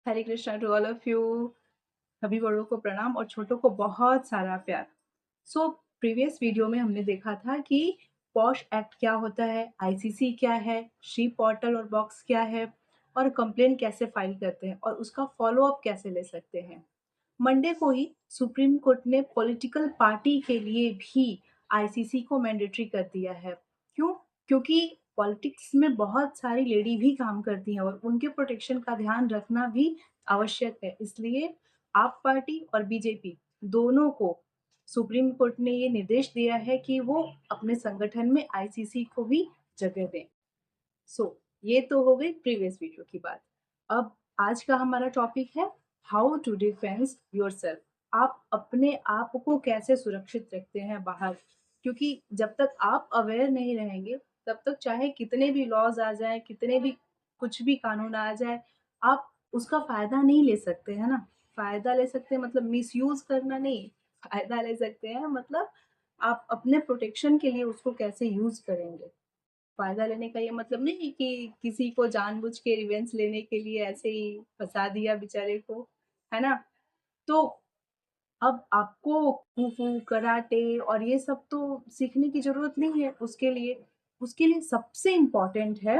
Hare Krishna to all of you. सभी बड़ों को प्रणाम और छोटों को बहुत सारा प्यार। सो प्रीवियस वीडियो में हमने देखा था कि पॉश एक्ट क्या होता है, आईसीसी क्या है, शी पोर्टल और बॉक्स क्या है और कंप्लेन कैसे फाइल करते हैं और उसका फॉलो अप कैसे ले सकते हैं। मंडे को ही सुप्रीम कोर्ट ने पॉलिटिकल पार्टी के लिए भी आईसीसी को मैंडेटरी कर दिया है। क्यों? क्योंकि पॉलिटिक्स में बहुत सारी लेडी भी काम करती हैं और उनके प्रोटेक्शन का ध्यान रखना भी आवश्यक है। इसलिए आप पार्टी और बीजेपी दोनों को सुप्रीम कोर्ट ने ये निर्देश दिया है कि वो अपने संगठन में आईसीसी को भी जगह दें। ये तो हो गई प्रीवियस वीडियो की बात। अब आज का हमारा टॉपिक है हाउ टू डिफेंस योरसेल्फ। आप अपने आप को कैसे सुरक्षित रखते हैं बाहर, क्योंकि जब तक आप अवेयर नहीं रहेंगे तब तक चाहे कितने भी लॉज आ जाए, कितने भी कुछ भी कानून आ जाए, आप उसका फायदा नहीं ले सकते, है ना। फायदा ले सकते हैं मतलब मिसयूज करना नहीं, फायदा ले सकते हैं मतलब आप अपने प्रोटेक्शन के लिए उसको कैसे यूज करेंगे। फ़ायदा लेने का ये मतलब नहीं कि किसी को जानबूझ के रिवेंज लेने के लिए ऐसे ही फँसा दिया बेचारे को, है ना? तो अब आपको कुंफू, कराटे और ये सब तो सीखने की ज़रूरत नहीं है उसके लिए। उसके लिए सबसे इम्पोर्टेंट है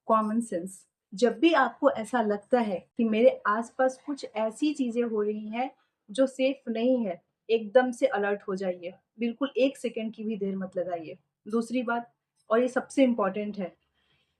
कॉमन सेंस। जब भी आपको ऐसा लगता है कि मेरे आस-पास कुछ ऐसी चीज़ें हो रही हैं जो सेफ नहीं है, एकदम से अलर्ट हो जाइए। बिल्कुल 1 सेकंड की भी देर मत लगाइए। दूसरी बात, और ये सबसे इम्पोर्टेंट है,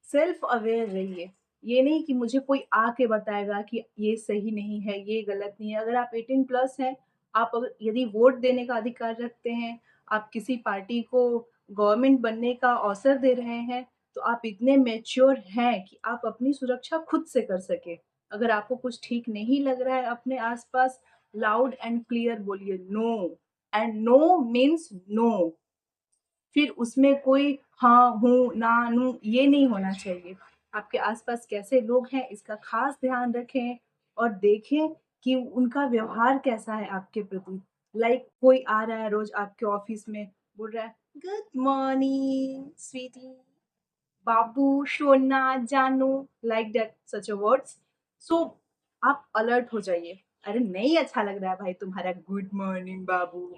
सेल्फ अवेयर रहिए। ये नहीं कि मुझे कोई आके बताएगा कि ये सही नहीं है, ये गलत नहीं है। अगर आप 18 प्लस हैं, आप अगर यदि वोट देने का अधिकार रखते हैं, आप किसी पार्टी को गवर्नमेंट बनने का अवसर दे रहे हैं, तो आप इतने मैच्योर हैं कि आप अपनी सुरक्षा खुद से कर सकें। अगर आपको कुछ ठीक नहीं लग रहा है अपने आस-पास, लाउड एंड क्लियर बोलिए no, and no means no. फिर उसमें कोई हाँ, हूँ, ना, नू ये नहीं होना चाहिए। आपके आस-पास कैसे लोग हैं इसका ख़ास ध्यान रखें और देखें कि उनका व्यवहार कैसा है आपके प्रति। लाइक कोई आ रहा है रोज़ आपके ऑफ़िस में, बोल रहा है, "गुड मॉर्निंग स्वीटी, बाबू, सोना, जानू", like that such a words. So आप अलर्ट हो जाइए। अरे नहीं अच्छा लग रहा है भाई तुम्हारा गुड मॉर्निंग बाबू।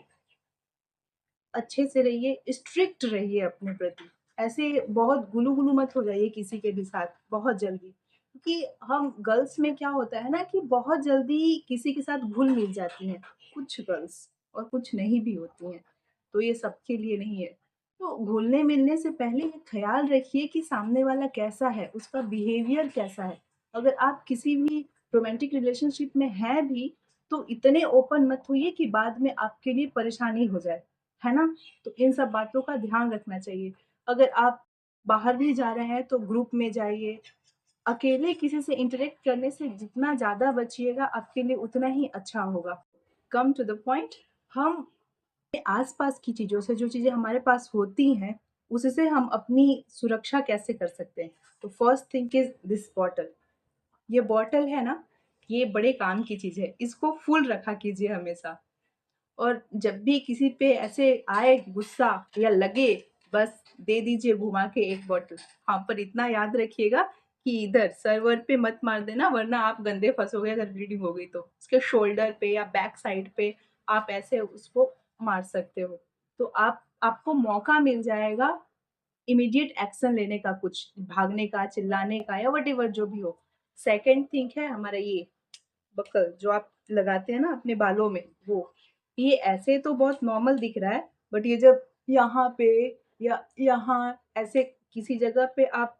अच्छे से रहिए, स्ट्रिक्ट रहिए अपने प्रति। ऐसे बहुत गुलू-गुलू मत हो जाइए किसी के भी साथ बहुत जल्दी। क्योंकि हम गर्ल्स में क्या होता है ना कि बहुत जल्दी किसी के साथ घुल-मिल जाती हैं, कुछ गर्ल्स और कुछ नहीं भी होती हैं। तो ये सबके लिए नहीं है। तो घुलने-मिलने से पहले ये ख़्याल रखिए कि सामने वाला कैसा है, उसका बिहेवियर कैसा है। अगर आप किसी भी रोमांटिक रिलेशनशिप में हैं भी, तो इतने ओपन मत होइए कि बाद में आपके लिए परेशानी हो जाए। है ना? तो इन सब बातों का ध्यान रखना चाहिए। अगर आप बाहर भी जा रहे हैं तो ग्रुप में जाइए। अकेले किसी से इंटरैक्ट करने से जितना ज़्यादा बचिएगा आपके लिए उतना ही अच्छा होगा। कम टू द पॉइंट, हम अपने आस-पास की चीज़ों से जो चीज़ें हमारे पास होती हैं, उससे हम अपनी सुरक्षा कैसे कर सकते हैं? तो first thing is this bottle. ये बॉटल है ना, ये बड़े काम की चीज़ है। इसको फुल रखा कीजिए हमेशा। और जब भी किसी पे ऐसे आए गुस्सा या लगे, बस दे दीजिए घुमा के एक बॉटल। हाँ, पर इतना याद रखिएगा कि इधर सर्वर पे मत मार देना, वरना आप गंदे फँसोगे अगर ब्लीडिंग हो गई तो। उसके शोल्डर पे या बैक साइड पे आप ऐसे उसको मार सकते हो। तो आपको मौका मिल जाएगा इमीडिएट एक्शन लेने का, कुछ भागने का, चिल्लाने का या व्हाटएवर जो भी हो। सेकंड थिंग है हमारा ये बक्कल जो आप लगाते हैं ना अपने बालों में वो। ये ऐसे तो बहुत नॉर्मल दिख रहा है, बट ये जब यहाँ पे या यहाँ ऐसे किसी जगह पे आप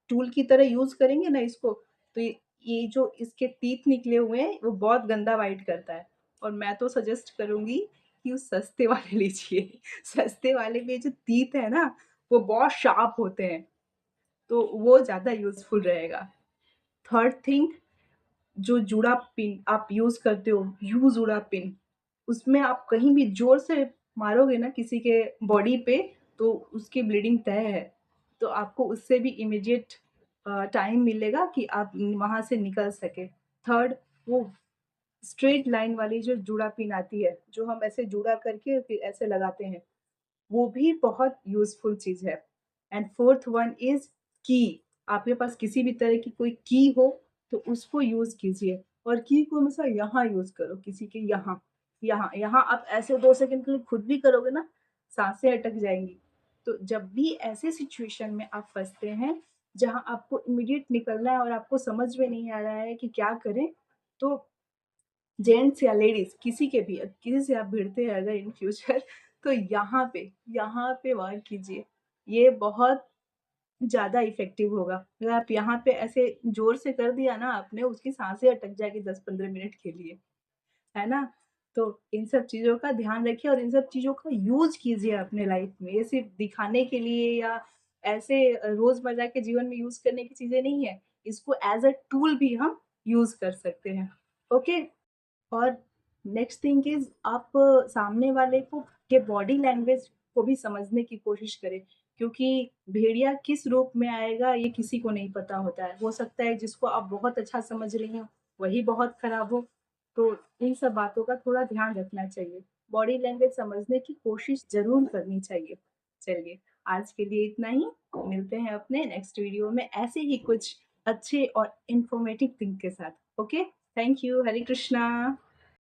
टूल की तरह यूज़ करेंगे ना इसको, तो ये जो इसके तीत निकले हुए हैं वो बहुत गंदा वाइट करता है। और मैं तो सजेस्ट करूँगी कि उस सस्ते वाले लीजिए। सस्ते वाले में जो तीत है ना, वो बहुत शार्प होते हैं, तो वो ज़्यादा यूज़फुल रहेगा। थर्ड थिंग, जो जूड़ा पिन आप यूज़ करते हो, यू जूड़ा पिन, उसमें आप कहीं भी ज़ोर से मारोगे ना किसी के बॉडी पे, तो उसकी ब्लीडिंग तय है। तो आपको उससे भी इमीडिएट टाइम मिलेगा कि आप वहाँ से निकल सकें। थर्ड, वो स्ट्रेट लाइन वाली जो जूड़ा पिन आती है, जो हम ऐसे जूड़ा करके फिर ऐसे लगाते हैं, वो भी बहुत यूज़फुल चीज़ है। एंड फोर्थ वन इज़ की। आपके पास किसी भी तरह की कोई की हो, तो उसको यूज़ कीजिए। और की को हमेशा यहाँ यूज़ करो, किसी के यहाँ, यहाँ, यहाँ आप ऐसे 2 सेकंड के लिए खुद भी करोगे ना, साँसें अटक जाएँगी। तो जब भी ऐसे सिचुएशन में आप फँसते हैं, जहाँ आपको इमीडिएट निकलना है और आपको समझ में नहीं आ रहा है कि क्या करें, तो जेंट्स या लेडीज़ किसी के भी किसी से आप भिड़ते हैं अगर इन फ्यूचर तो यहाँ पे वार कीजिए। ये बहुत ज़्यादा इफ़ेक्टिव होगा। अगर आप यहाँ पे ऐसे ज़ोर से कर दिया ना आपने, उसकी साँसें अटक जाएगी 10-15 मिनट के लिए, है ना? तो इन सब चीज़ों का ध्यान रखिए और इन सब चीज़ों का यूज़ कीजिए अपने लाइफ़ में। ये सिर्फ़ दिखाने के लिए या ऐसे रोज़मर्रा के जीवन में यूज़ करने की चीज़ें नहीं है। इसको एज़ अ टूल भी हम यूज़ कर सकते हैं। ओके? और नेक्स्ट थिंग इज़ आप सामने वाले को के बॉडी लैंग्वेज को भी समझने की कोशिश करें क्योंकि भेड़िया किस रूप में आएगा ये किसी को नहीं पता होता है। हो सकता है जिसको आप बहुत अच्छा समझ रही हो, वही बहुत खराब हो। तो इन सब बातों का थोड़ा ध्यान रखना चाहिए। बॉडी लैंग्वेज समझने की कोशिश ज़रूर करनी चाहिए। चलिए, आज के लिए इतना ही। मिलते हैं अपने नेक्स्ट वीडियो में ऐसे ही कुछ अच्छे और इन्फॉर्मेटिव थिंग के साथ। Okay? Thank you. Hare Krishna.